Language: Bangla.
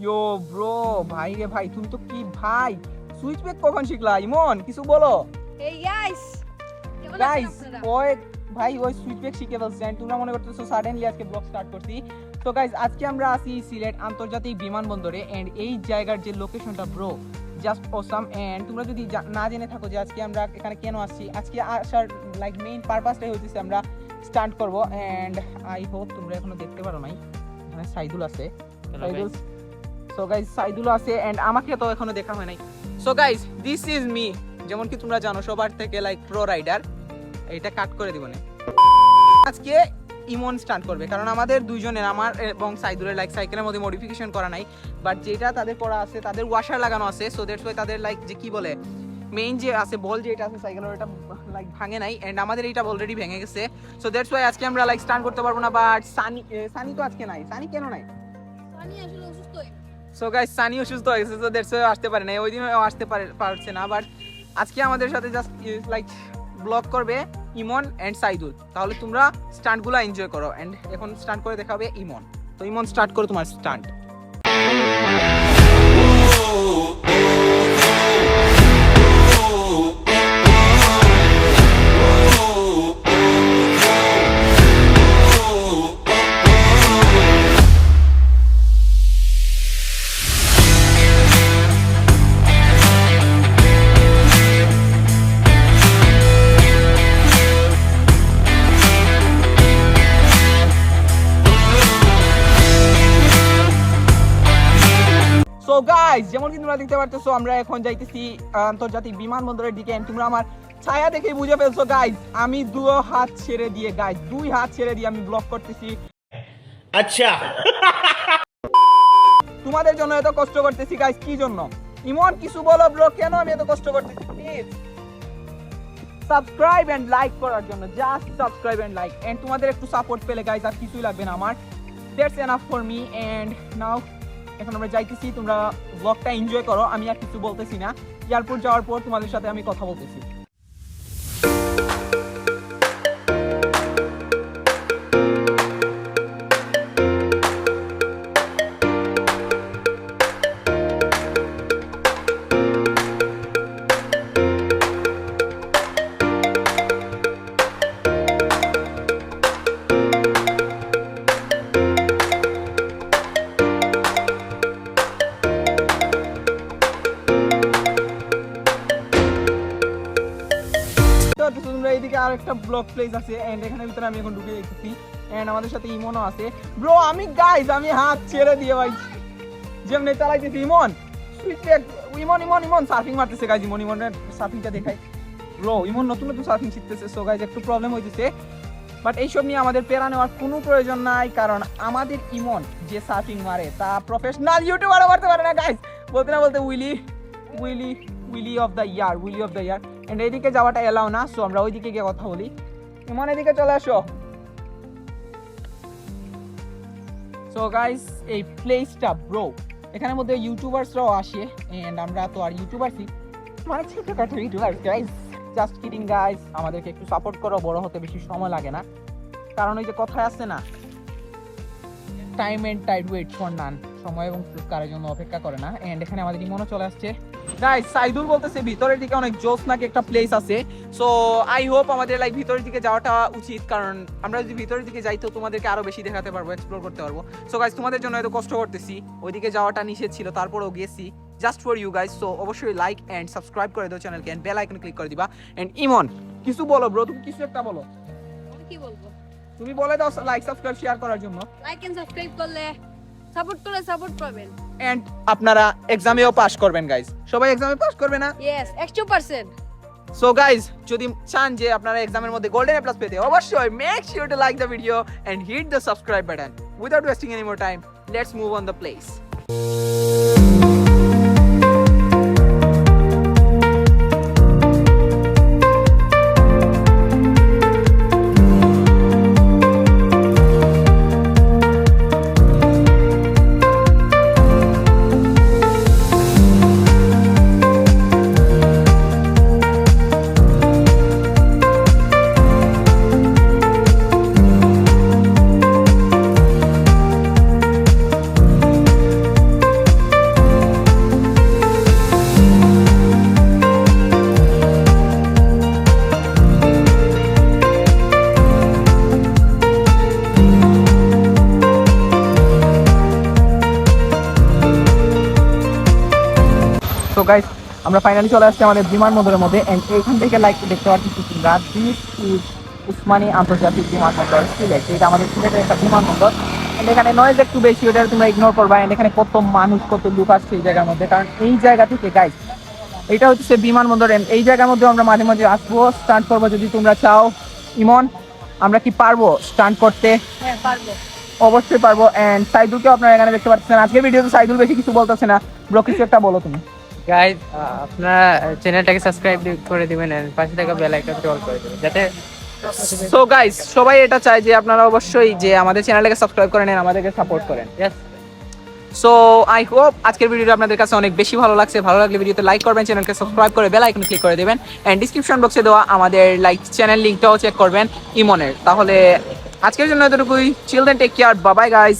ইয়ো ব্রো, ভাই রে ভাই, তুমি তো কি ভাই সুইচ ব্যাক কখন শিখলা? ইমন কিছু বলো। এই গাইস কেমন আছেন গাইস আপনারা? ওই ভাই ওই সুইচ ব্যাক শিখে ফেলছি and তোমরা মনে করতেছো সাডেনলি আজকে ব্লগ স্টার্ট করছি। তো গাইস আজকে আমরা আছি সিলেট আন্তর্জাতিক বিমানবন্দরে এন্ড এই জায়গার যে লোকেশনটা ব্রো জাস্ট অসাম। এন্ড তোমরা যদি না জেনে থাকো যে আজকে আমরা এখানে কেন আসছি, আজকে আসার লাইক মেইন পারপাসটাই হচ্ছে আমরা স্টান্ট করব। এন্ড আই হোপ তোমরা এখনো দেখতে পারো নাই, এখানে সাইদুল আছে। সাইদুল, সো গাইস সাইদুল আছে এন্ড আমাকে তো এখনো দেখা হয় নাই। So guys this is me, যেমন কি তোমরা জানো সবার থেকে লাইক প্রো রাইডার। এটা কাট করে দিব না, আজকে ইমন স্টান্ট করবে কারণ আমাদের দুইজনের, আমার এবং সাইদুলের লাইক সাইকেলের মধ্যে মডিফিকেশন করা নাই, বাট যেটা তাদের করা আছে তাদের ওয়াশার লাগানো আছে। সো দ্যাটস ওয়াই তাদের লাইক যে কি বলে মেইন যে আছে বল যেটা আছে সাইকেলের, ওটা লাইক ভাঙে নাই এন্ড আমাদের এইটা অলরেডি ভেঙে গেছে। সো দ্যাটস ওয়াই আজকে আমরা লাইক স্টান্ট করতে পারবো না। বাট সানি তো আজকে নাই। সানি কেন নাই? পানি আসলে অসুস্থ হয়ে সো গাইস সানি অসুস্থ হয়ে গেছে, সো দ্যাটস ওয়াই আসতে পারে না, ওই দিন আসতে পারছে না। বাট আজকে আমাদের সাথে জাস্ট লাইক ব্লগ করবে ইমন এন্ড সাইদুল। তাহলে তোমরা স্টান্টগুলো এনজয় করো এন্ড এখন স্টান্ট করে দেখাবে ইমন। তো ইমন স্টার্ট করো তোমার স্টান্ট। সো গাইস যেমন কি তোমরা দেখতে পারতেছো আমরা এখন যাইতেছি আন্তর্জাতিক বিমানবন্দরের দিকে। and তোমরা আমার ছায়া দেখে বুঝে ফেলছো গাইস, আমি দুই হাত ছেড়ে দিয়ে আমি ব্লগ করতেছি। আচ্ছা তোমাদের জন্য এত কষ্ট করতেছি গাইস, কি জন্য? ইমন কিছু বলো ব্লগ, কেন আমি এত কষ্ট করতেছি? প্লিজ সাবস্ক্রাইব এন্ড লাইক করার জন্য, just subscribe and like. And তোমাদের একটু সাপোর্ট পেলে গাইস আর কিছুই লাগবে না আমার। That's enough for me. And now এখন আমরা যাইতেছি, তোমরা ব্লগটা এনজয় করো, আমি আর কিছু বলতেছি না। এয়ারপোর্ট যাওয়ার পর তোমাদের সাথে আমি কথা বলতেছি। তোমরা এইদিকে আরেকটা ব্লক প্লেস আছে এন্ড এখানের ভিতরে আমি এখন ঢুকে যাইতেছি এন্ড আমাদের সাথে ইমনও আছে। ব্রো আমি গাইস আমি হাত ছেড়ে দিয়ে ভাই যেমনি চালাইতেছি। ইমন সুইচ ব্যাক, ইমন সার্ফিং মারতেছে গাইস। ইমনের সার্ফিংটা দেখাই ব্রো। ইমন নতুন সার্ফিং শিখতেছে, সো গাইস একটু প্রবলেম হইতেছে, বাট এইসব নিয়ে আমাদের প্যারা নেওয়ার কোনো প্রয়োজন নাই কারণ আমাদের ইমন যে সার্ফিং মারে তা প্রফেশনাল ইউটিউবারও মারতে পারে না গাইস। বলতে না বলতে willy of the year. And এইদিকে যাওয়াটা এলাও না, সো আমরা ওইদিকে গিয়ে কথা বলি। ইমন এদিকে চলে আসো। সো গাইস এই প্লেসটা ব্রো, এখানের মধ্যে ইউটিউবার্সরাও আসে এন্ড আমরা তো আর ইউটিউবারসই, মানে ছোটখাটো YouTubers guys. Just kidding guys, আমাদেরকে একটু সাপোর্ট করো, বড় হতে বেশি সময় লাগে না কারণ ওই যে কথায় আছে না, time and tide wait for none, সময় এবং কারোর জন্য অপেক্ষা করে না। এন্ড এখানে আমাদের ইমনও চলে আসছে গাইস। সাইদুল বলতেছে ভিতরের দিকে অনেক জোস নাকি একটা প্লেস আছে। সো আই হোপ আমাদের লাইক ভিতরের দিকে যাওয়াটা উচিত কারণ আমরা যদি ভিতরের দিকে যাই তো তোমাদেরকে আরো বেশি দেখাতে পারবো, এক্সপ্লোর করতে পারবো। সো গাইস তোমাদের জন্য এত কষ্ট করতেছি, ওইদিকে যাওয়াটা নিষেধ ছিল তারপরেও গেছি just for you guys. So অবশ্যই লাইক এন্ড সাবস্ক্রাইব করে দাও চ্যানেলকে এন্ড বেল আইকন ক্লিক করে দিবা। এন্ড ইমন কিছু বলো ব্রো, তুমি কিছু একটা বলো। আমি কি বলবো? তুমি বলে দাও লাইক সাবস্ক্রাইব শেয়ার করার জন্য। লাইক এন্ড সাবস্ক্রাইব করলে সাপোর্ট পাবেন। এন্ড আপনারা এক্সামেও পাস করবেন গাইস, সবাই এক্সামে পাস করবে না? ইয়েস 100%। সো গাইস যদি চান যে আপনারা এক্সামের মধ্যে গোল্ডেন প্লাস পেতে অবশ্যই make sure to like the video and hit the subscribe button. Without wasting any more time, let's move on the place. Guys আমরা ফাইনালি চলে আসছি আমাদের বিমানবন্দরের মধ্যে এন্ড এখান থেকে লাইক দেখতে পাচ্ছি তোমরা দিস ইজ উসমানী আন্তর্জাতিক বিমানবন্দর সিলেট। এটা আমাদের সিলেটের একটা বিমানবন্দর এন্ড এখানে নয়েজ একটু বেশি, ওটা তোমরা ইগনোর করবা। এন্ড এখানে কত মানুষ কত লোক আসছে এই জায়গার মধ্যে, কারণ এই জায়গা থেকে গাইস এটা হচ্ছে বিমানবন্দর and এই জায়গার মধ্যে আমরা মাঝে মাঝে আসবো, স্টান্ট করবো যদি তোমরা চাও। ইমন আমরা কি পারবো স্টান্ট করতে? হ্যাঁ পারবো। অবশ্যই পারবো। এন্ড সাইদুলকে আপনারা এখানে দেখতে পাচ্ছেন। আজকের ভিডিওতে সাইদুল বেশি কিছু বলতেছে না, ব্রো কিছু একটা বলো তুমি। গাইজ আপনারা চ্যানেলটাকে সাবস্ক্রাইব করে দিবেন আর পাশে থাকা বেল আইকনটি অল করে দিবেন যাতে সো গাইস সবাই এটা চায় যে আপনারা অবশ্যই যে আমাদের চ্যানেলটাকে সাবস্ক্রাইব করেন and আমাদেরকে সাপোর্ট করেন। সো আই হোপ আজকের ভিডিওটা আপনাদের কাছে অনেক বেশি ভালো লাগছে। ভালো লাগলে ভিডিওতে লাইক করবেন, চ্যানেলকে সাবস্ক্রাইব করে বেল আইকন ক্লিক করে দেবেন এন্ড ডিসক্রিপশন বক্সে দেওয়া আমাদের লাইক চ্যানেল লিংকটাও চেক করবেন ইমনের। তাহলে আজকের জন্য এতটুকুই। Chill then, take care, bye bye guys.